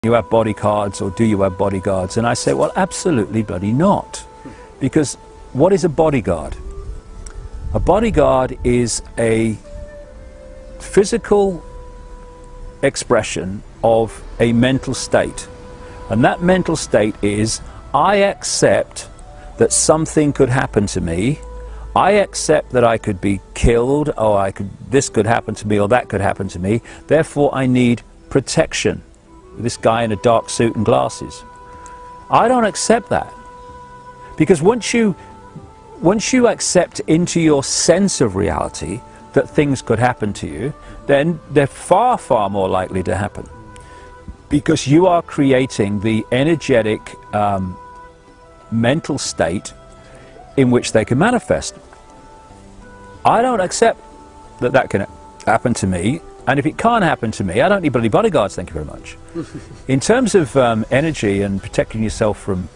you have bodyguards, or do you have bodyguards? And I say, well, absolutely bloody not. Because what is a bodyguard? A bodyguard is a physical expression of a mental state. And that mental state is, I accept that something could happen to me. I accept that I could be killed, or this could happen to me, or that could happen to me. Therefore, I need protection. This guy in a dark suit and glasses. I don't accept that. Because once you accept into your sense of reality that things could happen to you, then they're far, far more likely to happen. Because you are creating the energetic mental state in which they can manifest. I don't accept that that can happen to me, and if it can't happen to me, I don't need bloody bodyguards, thank you very much. In terms of energy and protecting yourself from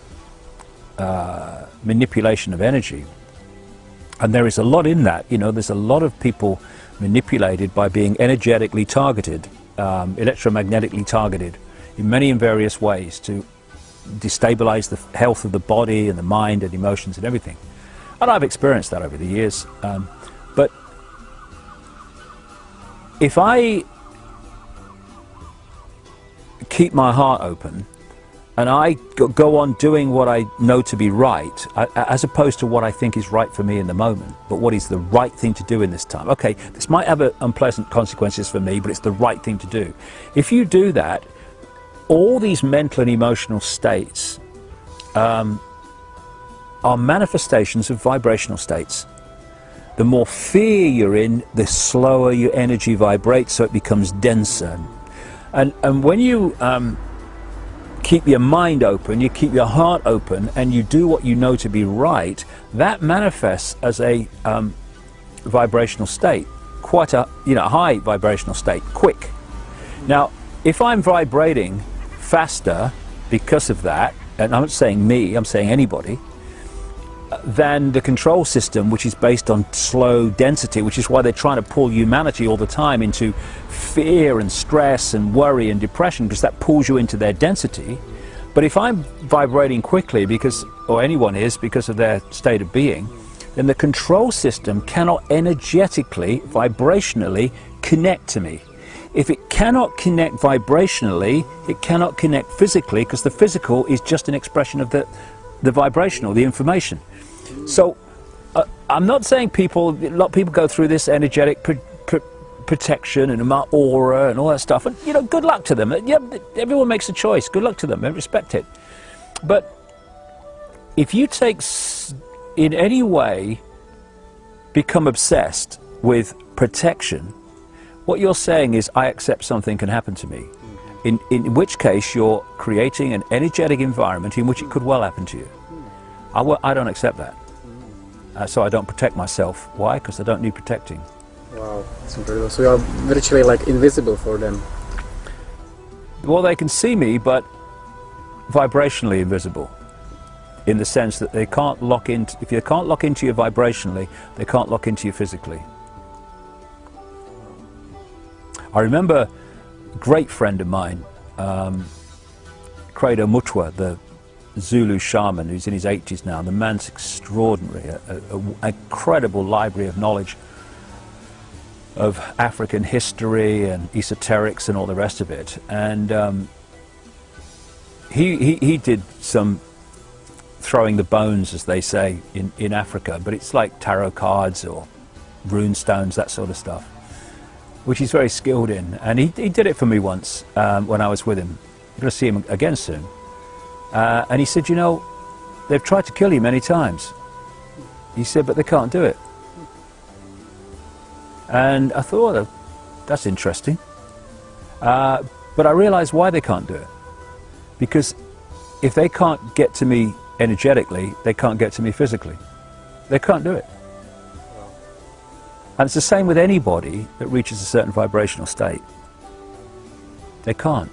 manipulation of energy, and there is a lot in that, you know, there's a lot of people manipulated by being energetically targeted, electromagnetically targeted in many and various ways to destabilize the health of the body and the mind and emotions and everything. And I've experienced that over the years. But if I keep my heart open and I go on doing what I know to be right, as opposed to what I think is right for me in the moment, but what is the right thing to do in this time. Okay, this might have unpleasant consequences for me, but it's the right thing to do. If you do that, all these mental and emotional states are manifestations of vibrational states. The more fear you're in, the slower your energy vibrates, so it becomes denser. And when you keep your mind open, you keep your heart open, and you do what you know to be right, that manifests as a vibrational state, quite a high vibrational state, quick. Now, if I'm vibrating faster because of that, and I'm not saying me, I'm saying anybody, than the control system, which is based on slow density, which is why they're trying to pull humanity all the time into fear and stress and worry and depression, because that pulls you into their density. But if I'm vibrating quickly, because, or anyone is, because of their state of being, then the control system cannot energetically, vibrationally connect to me. If it cannot connect vibrationally, it cannot connect physically, because the physical is just an expression of the vibrational, the information. So I'm not saying a lot of people go through this energetic protection and aura and all that stuff, and you know, good luck to them. Yeah, everyone makes a choice. Good luck to them. I respect it. But if you in any way become obsessed with protection, what you're saying is, I accept something can happen to me. In which case you're creating an energetic environment in which it could well happen to you. I don't accept that. So I don't protect myself. Why? Because I don't need protecting. Wow, that's incredible. So you are virtually like invisible for them. Well, they can see me, but vibrationally invisible. In the sense that they can't lock into, if you can't lock into you vibrationally, they can't lock into you physically. I remember a great friend of mine, Credo Mutwa, the Zulu shaman, who's in his 80s now. The man's extraordinary, an incredible library of knowledge of African history and esoterics and all the rest of it. And he did some throwing the bones, as they say, in Africa, but it's like tarot cards or rune stones, that sort of stuff, which he's very skilled in. And he did it for me once when I was with him. I'm going to see him again soon. And he said, you know, they've tried to kill you many times. He said, but they can't do it. And I thought, oh, that's interesting. But I realized why they can't do it. Because if they can't get to me energetically, they can't get to me physically. They can't do it. And it's the same with anybody that reaches a certain vibrational state. They can't.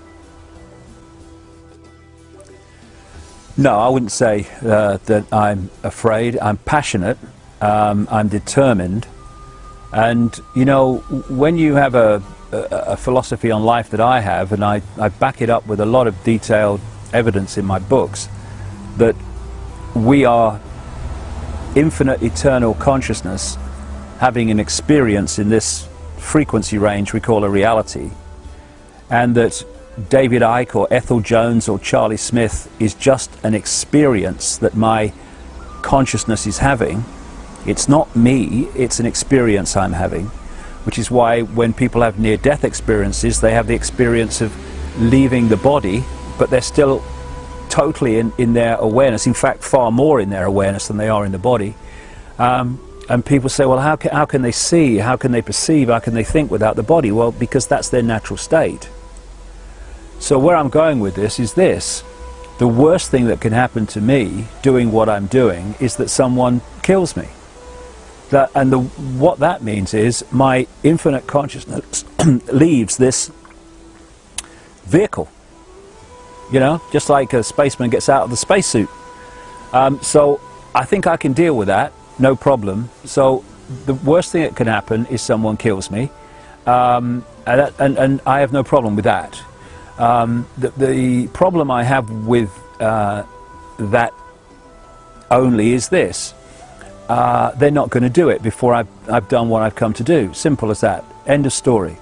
No, I wouldn't say that I'm afraid. I'm passionate. I'm determined. And, you know, when you have a a philosophy on life that I have, and I back it up with a lot of detailed evidence in my books, that we are infinite eternal consciousness having an experience in this frequency range we call a reality, and that David Icke or Ethel Jones or Charlie Smith is just an experience that my consciousness is having. It's not me, it's an experience I'm having, which is why when people have near-death experiences, they have the experience of leaving the body, but they're still totally in their awareness, in fact far more in their awareness than they are in the body. And people say, well, how can they see, how can they perceive, how can they think without the body? Well, because that's their natural state. So where I'm going with this is this: the worst thing that can happen to me doing what I'm doing is that someone kills me. What that means is my infinite consciousness leaves this vehicle, you know, just like a spaceman gets out of the spacesuit. So I think I can deal with that, no problem. So the worst thing that can happen is someone kills me, and I have no problem with that. The problem I have with that only is this: they're not going to do it before I've done what I've come to do. Simple as that. End of story.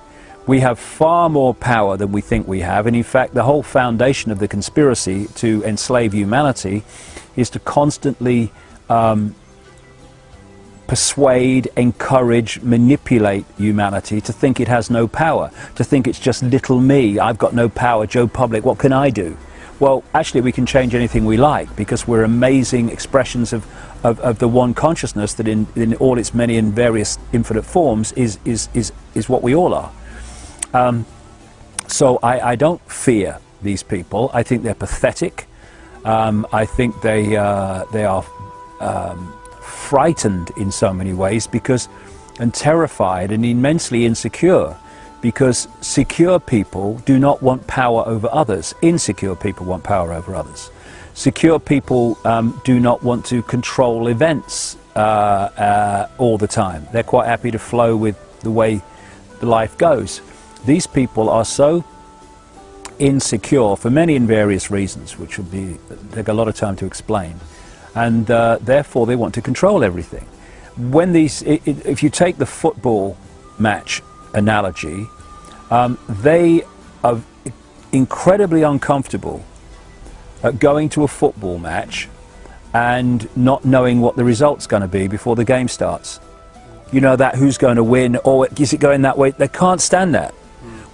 We have far more power than we think we have, and in fact the whole foundation of the conspiracy to enslave humanity is to constantly persuade, encourage, manipulate humanity to think it has no power, to think it's just little me, I've got no power, Joe Public, what can I do? Well, actually we can change anything we like, because we're amazing expressions of the one consciousness that in all its many and various infinite forms is what we all are. So I don't fear these people. I think they're pathetic. I think they are frightened in so many ways, and terrified and immensely insecure, because secure people do not want power over others. Insecure people want power over others. Secure people do not want to control events all the time. They're quite happy to flow with the way the life goes. These people are so insecure for many and various reasons, which would take a lot of time to explain, and therefore they want to control everything. When if you take the football match analogy, they are incredibly uncomfortable at going to a football match and not knowing what the result's going to be before the game starts. You know, that who's going to win, or is it going that way? They can't stand that.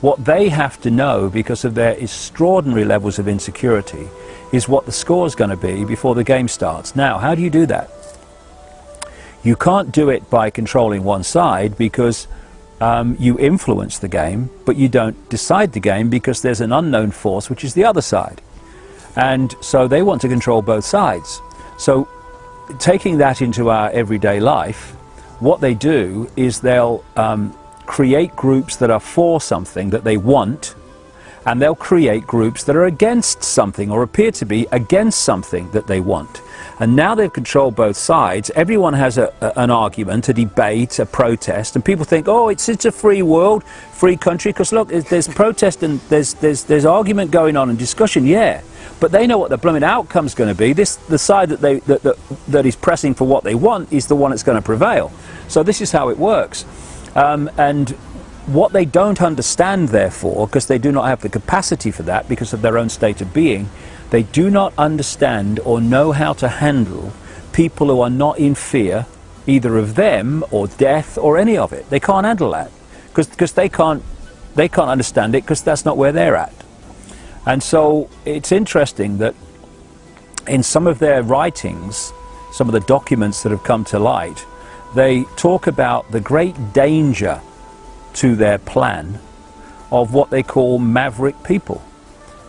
What they have to know, because of their extraordinary levels of insecurity, is what the score's going to be before the game starts. Now, how do you do that? You can't do it by controlling one side, because you influence the game, but you don't decide the game, because there's an unknown force, which is the other side. And so they want to control both sides. So taking that into our everyday life, what they do is they'll create groups that are for something that they want, and they'll create groups that are against something, or appear to be against something that they want. And now they've controlled both sides. Everyone has an argument, a debate, a protest, and people think, oh, it's a free world, free country, because look, there's protest and there's argument going on and discussion, yeah. But they know what the blooming outcome's going to be. The side that is pressing for what they want is the one that's going to prevail. So this is how it works. And what they don't understand, therefore, because they do not have the capacity for that because of their own state of being, they do not understand or know how to handle people who are not in fear, either of them or death or any of it. They can't handle that because they can't understand it, because that's not where they're at. And so it's interesting that in some of their writings, some of the documents that have come to light, they talk about the great danger to their plan of what they call maverick people.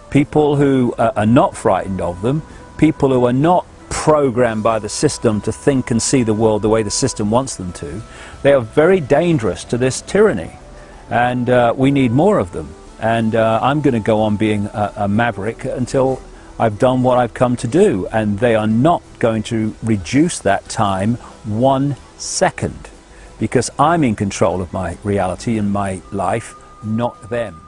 People who are not frightened of them, people who are not programmed by the system to think and see the world the way the system wants them to. They are very dangerous to this tyranny, and we need more of them. And I'm going to go on being a maverick until I've done what I've come to do, and they are not going to reduce that time 1 second, because I'm in control of my reality and my life, not them.